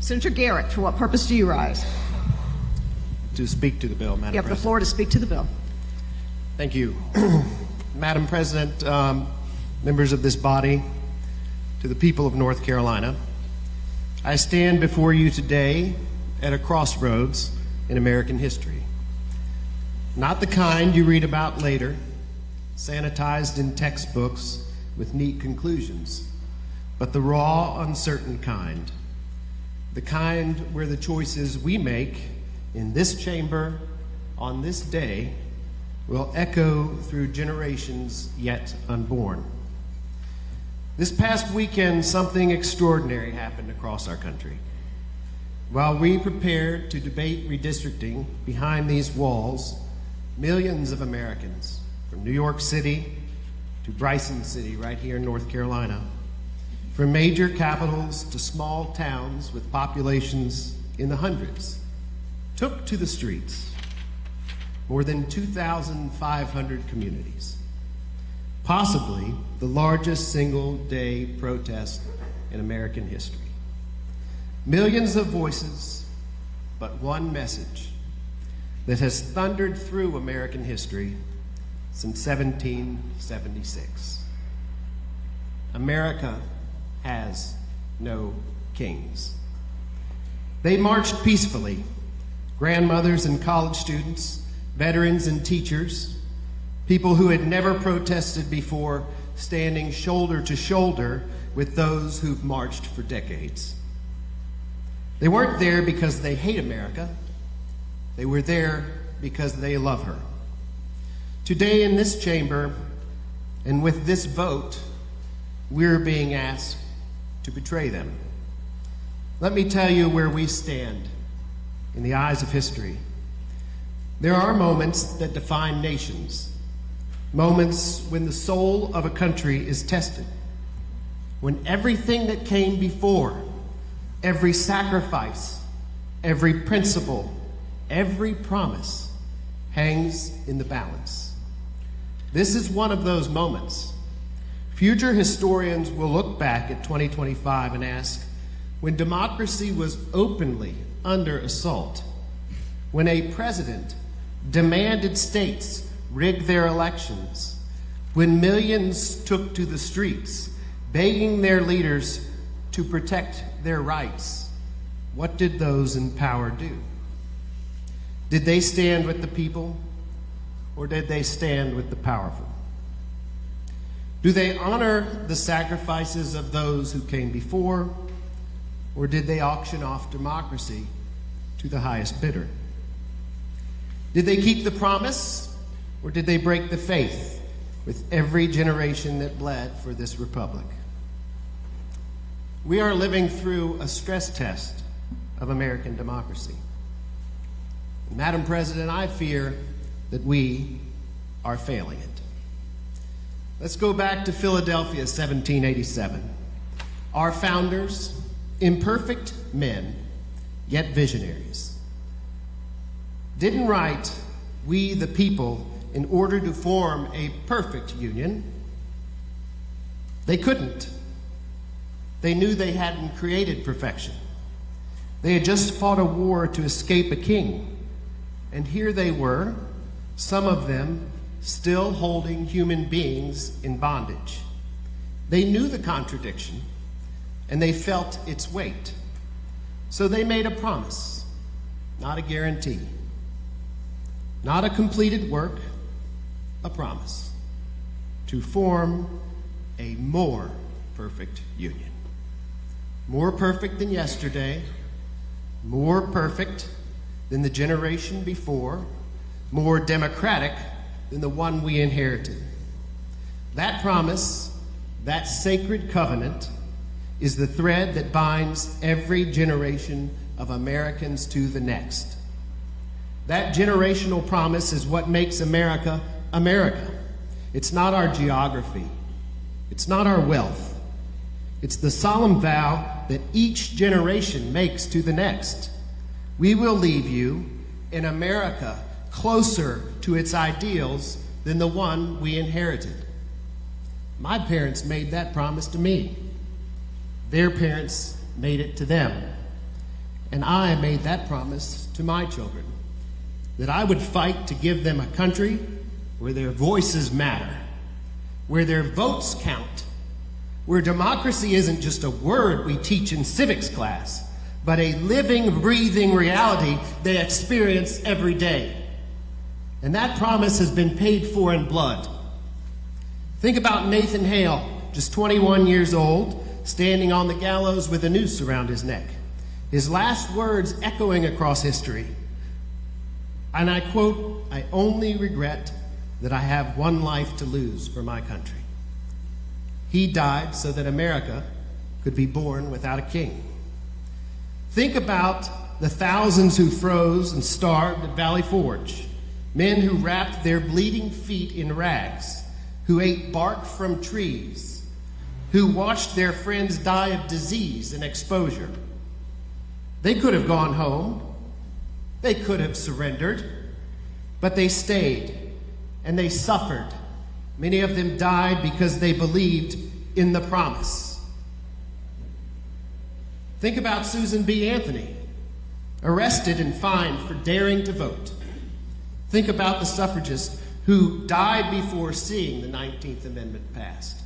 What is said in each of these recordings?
Senator Garrett, for what purpose do you rise? To speak to the bill, Madam President. You have the floor to speak to the bill. Thank you. Madam President, members of this body, to the people of North Carolina, I stand before you today at a crossroads in American history. Not the kind you read about later, sanitized in textbooks with neat conclusions, but the raw, uncertain kind. The kind where the choices we make in this chamber on this day will echo through generations yet unborn. This past weekend, something extraordinary happened across our country. While we prepared to debate redistricting behind these walls, millions of Americans, from New York City to Bryson City right here in North Carolina, from major capitals to small towns with populations in the hundreds, took to the streets. More than 2,500 communities. Possibly the largest single-day protest in American history. Millions of voices, but one message that has thundered through American history since 1776. America has no kings. They marched peacefully, grandmothers and college students, veterans and teachers, people who had never protested before, standing shoulder to shoulder with those who've marched for decades. They weren't there because they hate America. They were there because they love her. Today in this chamber, and with this vote, we're being asked to betray them. Let me tell you where we stand in the eyes of history. There are moments that define nations, moments when the soul of a country is tested, when everything that came before, every sacrifice, every principle, every promise hangs in the balance. This is one of those moments. Future historians will look back at 2025 and ask, when democracy was openly under assault, when a president demanded states rig their elections, when millions took to the streets begging their leaders to protect their rights, what did those in power do? Did they stand with the people, or did they stand with the powerful? Do they honor the sacrifices of those who came before, or did they auction off democracy to the highest bidder? Did they keep the promise, or did they break the faith with every generation that bled for this republic? We are living through a stress test of American democracy. Madam President, I fear that we are failing it. Let's go back to Philadelphia, 1787. Our founders, imperfect men, yet visionaries, didn't write, "We the people," in order to form a perfect union. They couldn't. They knew they hadn't created perfection. They had just fought a war to escape a king. And here they were, some of them still holding human beings in bondage. They knew the contradiction, and they felt its weight. So they made a promise, not a guarantee. Not a completed work, a promise, to form a more perfect union. More perfect than yesterday, more perfect than the generation before, more democratic than the one we inherited. That promise, that sacred covenant, is the thread that binds every generation of Americans to the next. That generational promise is what makes America, America. It's not our geography. It's not our wealth. It's the solemn vow that each generation makes to the next. We will leave you in America closer to its ideals than the one we inherited. My parents made that promise to me. Their parents made it to them. And I made that promise to my children, that I would fight to give them a country where their voices matter, where their votes count, where democracy isn't just a word we teach in civics class, but a living, breathing reality they experience every day. And that promise has been paid for in blood. Think about Nathan Hale, just 21 years old, standing on the gallows with a noose around his neck, his last words echoing across history. And I quote, "I only regret that I have one life to lose for my country." He died so that America could be born without a king. Think about the thousands who froze and starved at Valley Forge, men who wrapped their bleeding feet in rags, who ate bark from trees, who watched their friends die of disease and exposure. They could have gone home. They could have surrendered, but they stayed and they suffered. Many of them died because they believed in the promise. Think about Susan B. Anthony, arrested and fined for daring to vote. Think about the suffragists who died before seeing the 19th Amendment passed,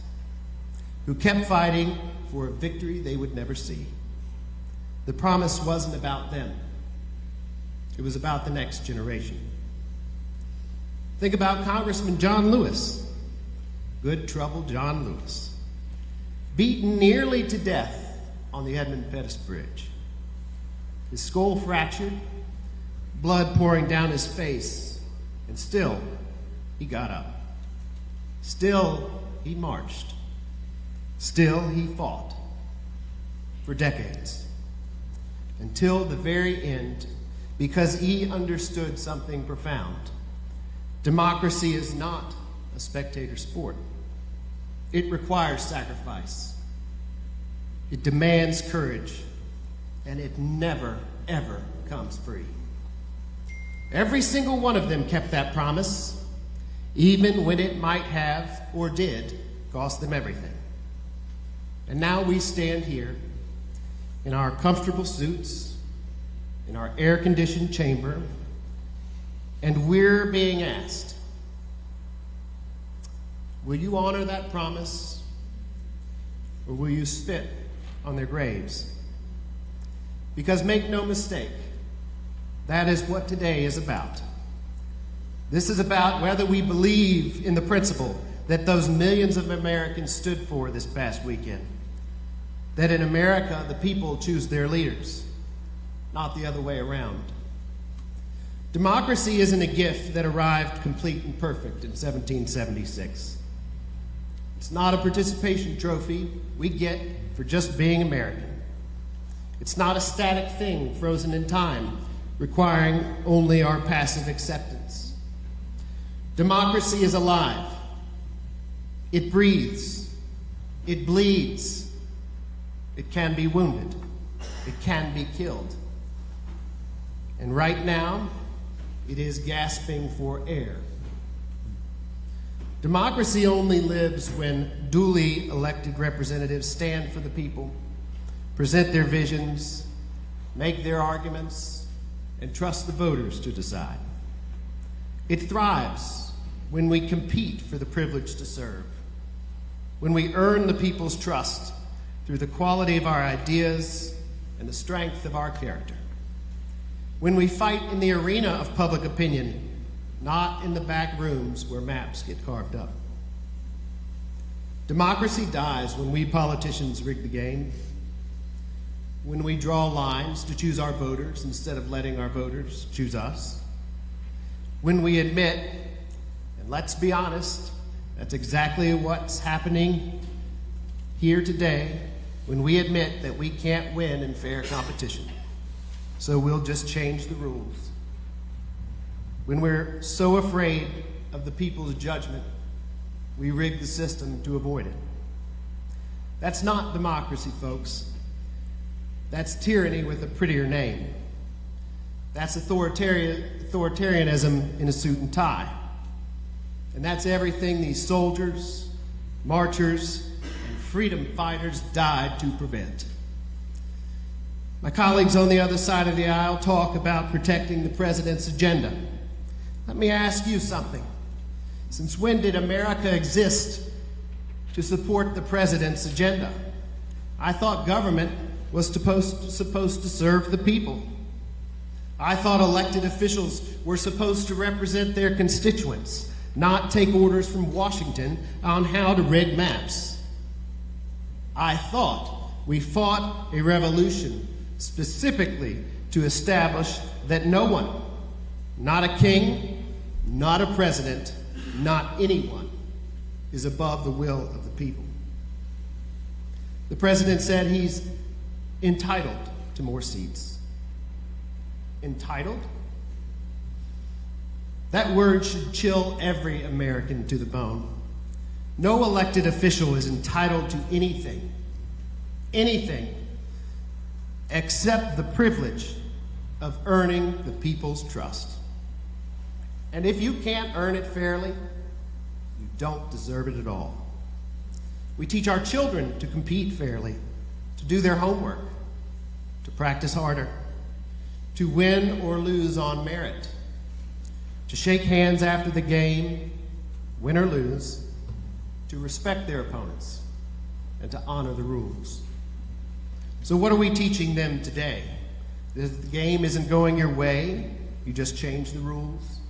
who kept fighting for a victory they would never see. The promise wasn't about them. It was about the next generation. Think about Congressman John Lewis, good trouble John Lewis, beaten nearly to death on the Edmund Pettus Bridge. His skull fractured, blood pouring down his face, and still he got up. Still he marched. Still he fought for decades, until the very end, because he understood something profound. Democracy is not a spectator sport. It requires sacrifice. It demands courage, and it never, ever comes free. Every single one of them kept that promise, even when it might have, or did, cost them everything. And now we stand here in our comfortable suits, in our air-conditioned chamber, and we're being asked, will you honor that promise, or will you spit on their graves? Because make no mistake, that is what today is about. This is about whether we believe in the principle that those millions of Americans stood for this past weekend. That in America, the people choose their leaders, not the other way around. Democracy isn't a gift that arrived complete and perfect in 1776. It's not a participation trophy we get for just being American. It's not a static thing frozen in time, requiring only our passive acceptance. Democracy is alive. It breathes. It bleeds. It can be wounded. It can be killed. And right now, it is gasping for air. Democracy only lives when duly elected representatives stand for the people, present their visions, make their arguments, and trust the voters to decide. It thrives when we compete for the privilege to serve, when we earn the people's trust through the quality of our ideas and the strength of our character, when we fight in the arena of public opinion, not in the back rooms where maps get carved up. Democracy dies when we politicians rig the game, when we draw lines to choose our voters instead of letting our voters choose us, when we admit, and let's be honest, that's exactly what's happening here today, when we admit that we can't win in fair competition, so we'll just change the rules. When we're so afraid of the people's judgment, we rig the system to avoid it. That's not democracy, folks. That's tyranny with a prettier name. That's authoritarianism in a suit and tie. And that's everything these soldiers, marchers, and freedom fighters died to prevent. My colleagues on the other side of the aisle talk about protecting the president's agenda. Let me ask you something. Since when did America exist to support the president's agenda? I thought government was supposed to serve the people. I thought elected officials were supposed to represent their constituents, not take orders from Washington on how to rig maps. I thought we fought a revolution specifically to establish that no one, not a king, not a president, not anyone, is above the will of the people. The president said he's entitled to more seats. Entitled? That word should chill every American to the bone. No elected official is entitled to anything, except the privilege of earning the people's trust. And if you can't earn it fairly, you don't deserve it at all. We teach our children to compete fairly, to do their homework, to practice harder, to win or lose on merit, to shake hands after the game, win or lose, to respect their opponents, and to honor the rules. So what are we teaching them today? That if the game isn't going your way, you just change the rules?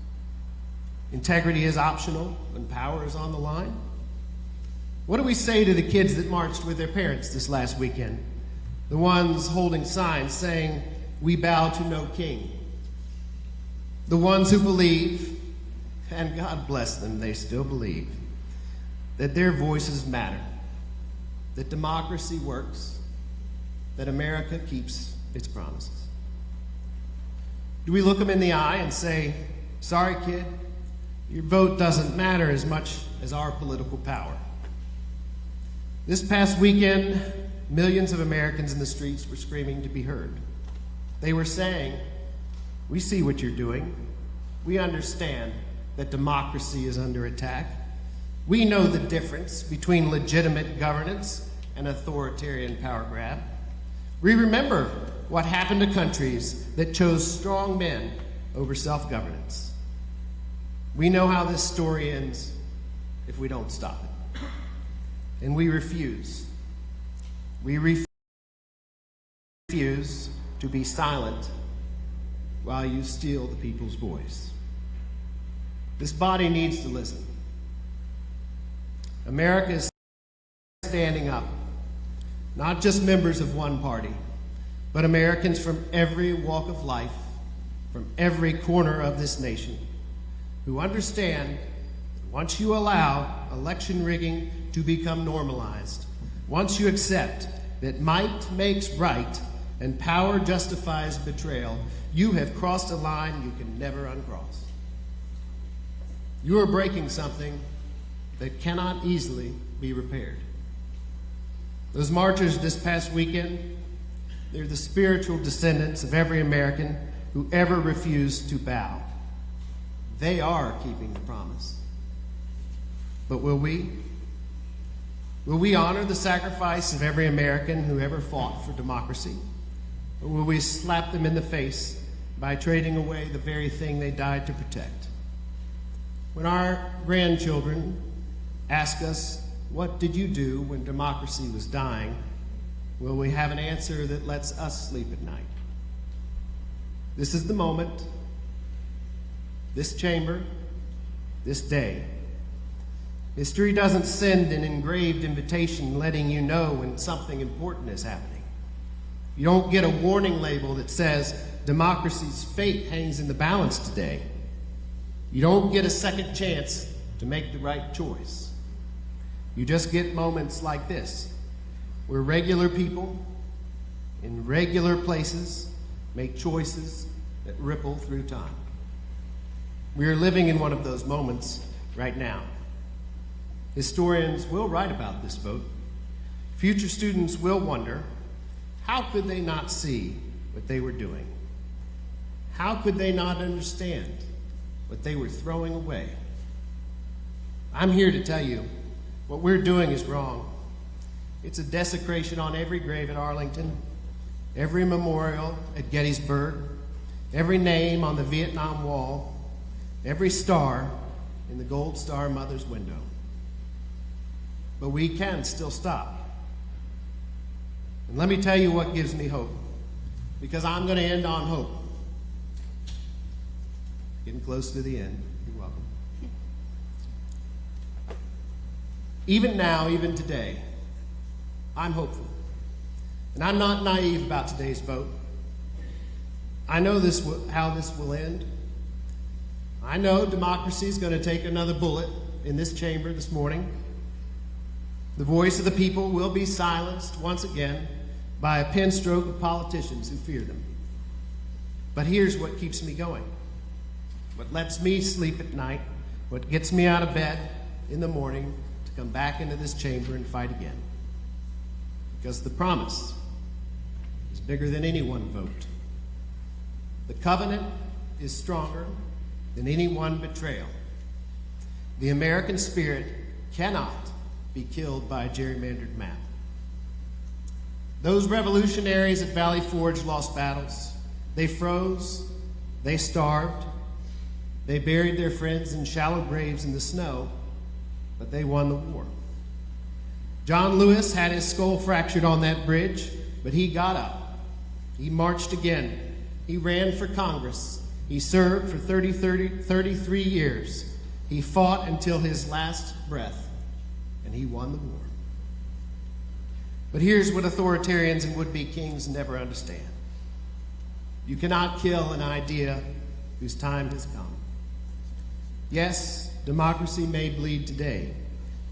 Integrity is optional when power is on the line? What do we say to the kids that marched with their parents this last weekend? The ones holding signs saying, "We bow to no king." The ones who believe, and God bless them, they still believe, that their voices matter, that democracy works, that America keeps its promises. Do we look them in the eye and say, "Sorry, kid, your vote doesn't matter as much as our political power"? This past weekend, millions of Americans in the streets were screaming to be heard. They were saying, "We see what you're doing. We understand that democracy is under attack. We know the difference between legitimate governance and authoritarian power grab. We remember what happened to countries that chose strong men over self-governance. We know how this story ends if we don't stop it. And we refuse. We refuse to be silent while you steal the people's voice." This body needs to listen. America is standing up, not just members of one party, but Americans from every walk of life, from every corner of this nation, who understand that once you allow election rigging to become normalized, once you accept that might makes right and power justifies betrayal, you have crossed a line you can never uncross. You are breaking something that cannot easily be repaired. Those marchers this past weekend, they're the spiritual descendants of every American who ever refused to bow. They are keeping the promise. But will we? Will we honor the sacrifice of every American who ever fought for democracy? Or will we slap them in the face by trading away the very thing they died to protect? When our grandchildren ask us, "What did you do when democracy was dying?" will we have an answer that lets us sleep at night? This is the moment, this chamber, this day. History doesn't send an engraved invitation letting you know when something important is happening. You don't get a warning label that says democracy's fate hangs in the balance today. You don't get a second chance to make the right choice. You just get moments like this, where regular people in regular places make choices that ripple through time. We are living in one of those moments right now. Historians will write about this vote. Future students will wonder, how could they not see what they were doing? How could they not understand what they were throwing away? I'm here to tell you, what we're doing is wrong. It's a desecration on every grave at Arlington. every memorial at Gettysburg, every name on the Vietnam Wall, every star in the Gold Star Mother's window. But we can still stop. And let me tell you what gives me hope, because I'm going to end on hope. Getting close to the end. You're welcome. Even now, even today, I'm hopeful. And I'm not naive about today's vote. I know how this will end. I know democracy is going to take another bullet in this chamber this morning. The voice of the people will be silenced once again by a pen stroke of politicians who fear them. But here's what keeps me going. What lets me sleep at night, what gets me out of bed in the morning to come back into this chamber and fight again. Because the promise is bigger than any one vote. The covenant is stronger than any one betrayal. The American spirit cannot be killed by a gerrymandered map. Those revolutionaries at Valley Forge lost battles. They froze, they starved, they buried their friends in shallow graves in the snow, but they won the war. John Lewis had his skull fractured on that bridge, but he got up. He marched again. He ran for Congress. He served for 33 years. He fought until his last breath, and he won the war. But here's what authoritarians and would-be kings never understand. You cannot kill an idea whose time has come. Yes, democracy may bleed today.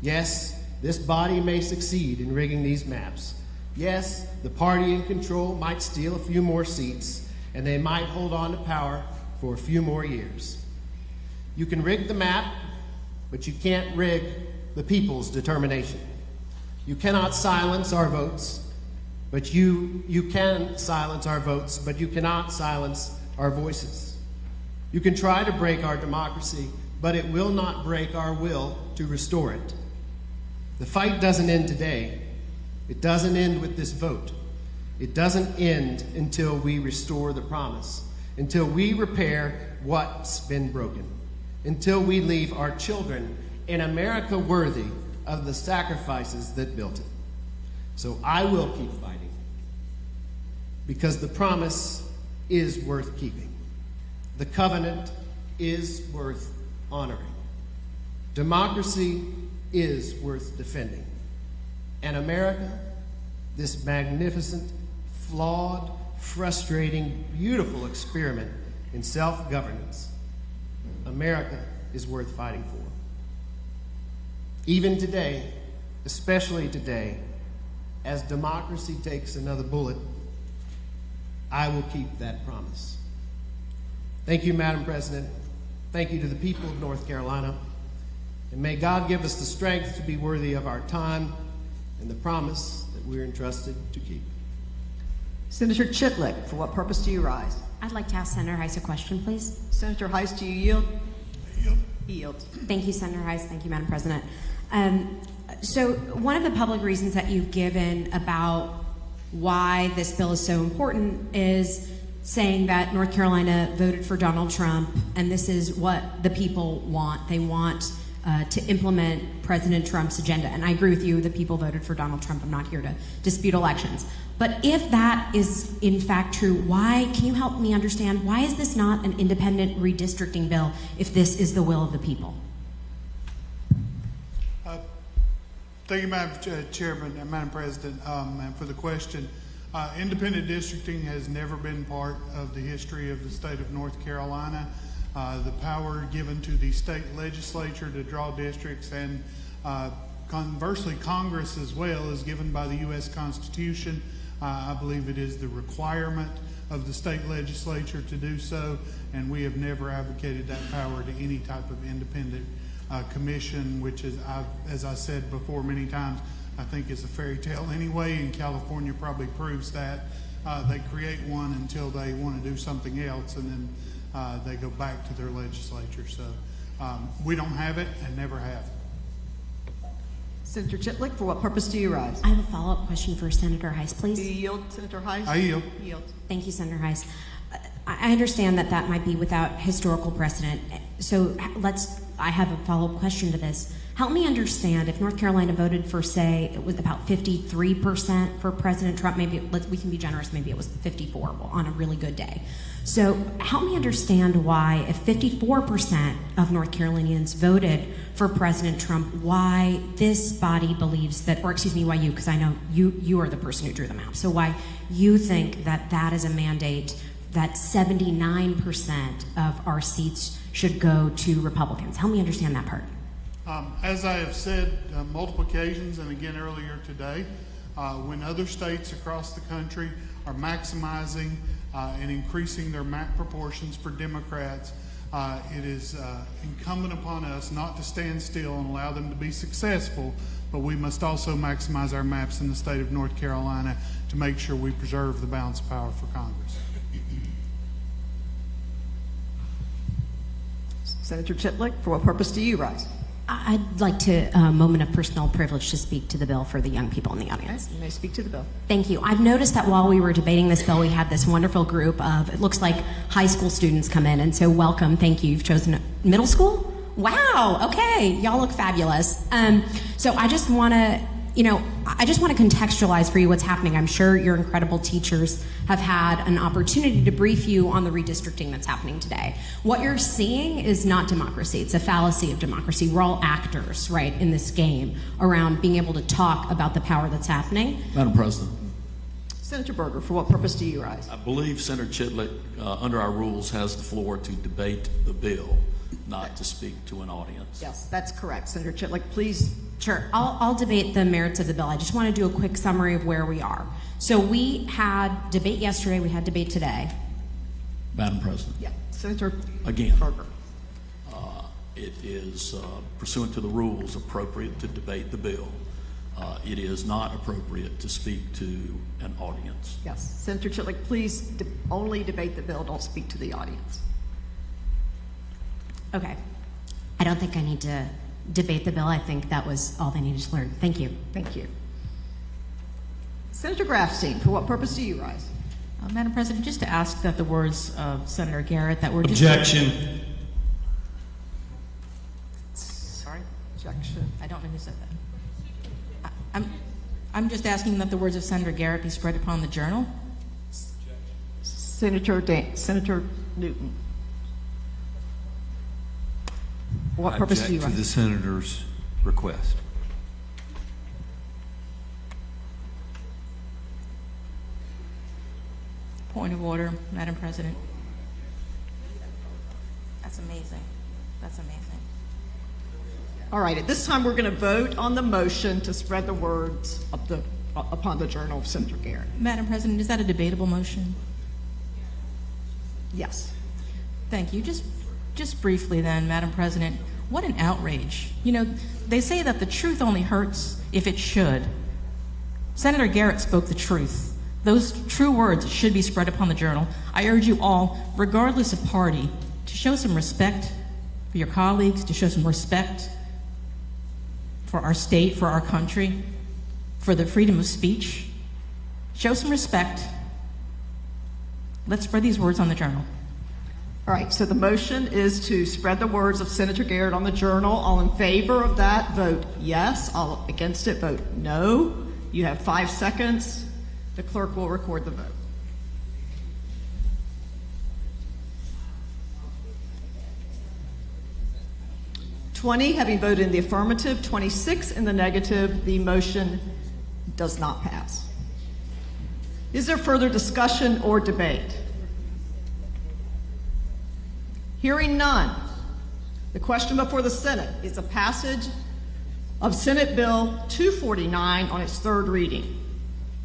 Yes, this body may succeed in rigging these maps. Yes, the party in control might steal a few more seats, and they might hold on to power for a few more years. You can rig the map, but you can't rig the people's determination. You cannot silence our votes, but you can silence our votes, but you cannot silence our voices. You can try to break our democracy, but it will not break our will to restore it. The fight doesn't end today. It doesn't end with this vote. It doesn't end until we restore the promise, until we repair what's been broken, until we leave our children in America worthy of the sacrifices that built it. So I will keep fighting, because the promise is worth keeping. The covenant is worth honoring. Democracy is worth defending. And America, this magnificent, flawed, frustrating, beautiful experiment in self-governance, America is worth fighting for. Even today, especially today, as democracy takes another bullet, I will keep that promise. Thank you, Madam President. Thank you to the people of North Carolina. And may God give us the strength to be worthy of our time and the promise that we're entrusted to keep. Senator Chitlick, for what purpose do you rise? I'd like to ask Senator Heiss a question, please. Senator Heiss, do you yield? He yields. Thank you, Senator Heiss. Thank you, Madam President. So one of the public reasons that you've given about why this bill is so important is saying that North Carolina voted for Donald Trump, and this is what the people want. They want to implement President Trump's agenda. And I agree with you, the people voted for Donald Trump. I'm not here to dispute elections. But if that is in fact true, why, can you help me understand, why is this not an independent redistricting bill if this is the will of the people? Thank you, Madam Chairman and Madam President, and for the question. Independent districting has never been part of the history of the state of North Carolina. The power given to the state legislature to draw districts, and conversely Congress as well, is given by the U.S. Constitution. I believe it is the requirement of the state legislature to do so, and we have never advocated that power to any type of independent commission, which is, as I said before many times, I think is a fairy tale anyway, and California probably proves that. They create one until they want to do something else, and then they go back to their legislature. So we don't have it and never have. Senator Chitlick, for what purpose do you rise? I have a follow-up question for Senator Heiss, Do please. you yield, Senator Heiss? I yield. Yield. Thank you, Senator Heiss. I understand that that might be without historical precedent. So I have a follow-up question to this. Help me understand, if North Carolina voted for, say, it was about 53% for President Trump, maybe we can be generous, maybe it was 54 on a really good day. So help me understand why, if 54% of North Carolinians voted for President Trump, why this body believes that, or excuse me, why you, because I know you are the person who drew the map, so why you think that that is a mandate that 79% of our seats should go to Republicans. Help me understand that part. As I have said multiple occasions and again earlier today, when other states across the country are maximizing and increasing their map proportions for Democrats, it is incumbent upon us not to stand still and allow them to be successful, but we must also maximize our maps in the state of North Carolina to make sure we preserve the balance of power for Congress. Senator Chitlick, for what purpose do you rise? I'd like to, a moment of personal privilege to speak to the bill for the young people in the audience. You may speak to the bill. Thank you. I've noticed that while we were debating this bill, we had this wonderful group of, it looks like high school students come in, and so welcome. Thank you. You've chosen middle school? Wow. Okay. Y'all look fabulous. So I just want to, I just want to contextualize for you what's happening. I'm sure your incredible teachers have had an opportunity to brief you on the redistricting that's happening today. What you're seeing is not democracy. It's a fallacy of democracy. We're all actors, right, in this game around being able to talk about the power that's happening. Madam President, Senator Berger, for what purpose do you rise? I believe Senator Chitlick, under our rules, has the floor to debate the bill, not to speak to an audience. Yes, that's correct. Senator Chitlick, please. Sure, I'll debate the merits of the bill. I just want to do a quick summary of where we are. So we had debate yesterday, we had debate today. Madam President, Yeah, Senator again, Berger. it is pursuant to the rules appropriate to debate the bill. It is not appropriate to speak to an audience. Yes, Senator Chitlick, please only debate the bill. Don't speak to the audience. Okay. I don't think I need to debate the bill. I think that was all they needed to learn. Thank you. Thank you. Senator Grafstein, for what purpose do you rise? Madam President, just to ask that the words of Senator Garrett that were Objection. Sorry, Objection. I don't know who said that. I'm just asking that the words of Senator Garrett be spread upon the journal. Senator Newton. For what purpose do you Object to the rise? senator's request. Point of order, Madam President. That's amazing. That's amazing. All right, at this time, we're going to vote on the motion to spread the words upon the journal of Senator Garrett. Madam President, is that a debatable motion? Yes. Thank you. Just briefly then, Madam President, what an outrage. They say that the truth only hurts if it should. Senator Garrett spoke the truth. Those true words should be spread upon the journal. I urge you all, regardless of party, to show some respect for your colleagues, to show some respect for our state, for our country, for the freedom of speech. Show some respect. Let's spread these words on the journal. All right, so the motion is to spread the words of Senator Garrett on the journal. All in favor of that, vote yes. All against it, vote no. You have 5 seconds. The clerk will record the vote. (20) having voted in the affirmative, 26 in the negative. The motion does not pass. Is there further discussion or debate? Hearing none, the question before the Senate is a passage of Senate Bill 249 on its third reading.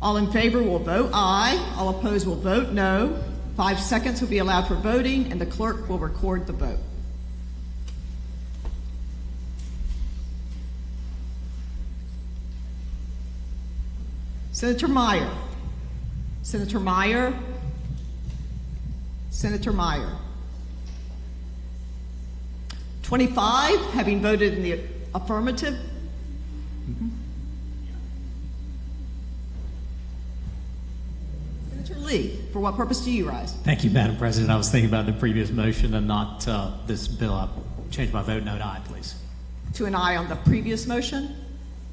All in favor will vote aye. All opposed will vote no. 5 seconds will be allowed for voting, and the clerk will record the vote. Senator Meyer. Senator Meyer. Senator Meyer. 25, having voted in the affirmative, Senator Lee, for what purpose do you rise? Thank you, Madam President. I was thinking about the previous motion and not this bill. I'll change my vote. No to aye, please. To an aye on the previous motion,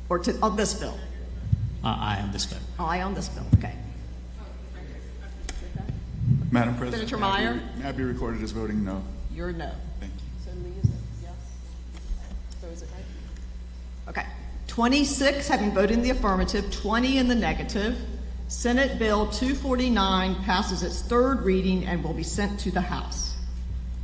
or on this bill? Aye on this vote. Aye on this bill, okay. Madam President. Senator Meyer? May I be recorded as voting no? You're no. Thank you. So Lee is a yes? So is it right? Okay. 26 having voted in the affirmative, 20 in the negative. Senate Bill 249 passes its third reading and will be sent to the House.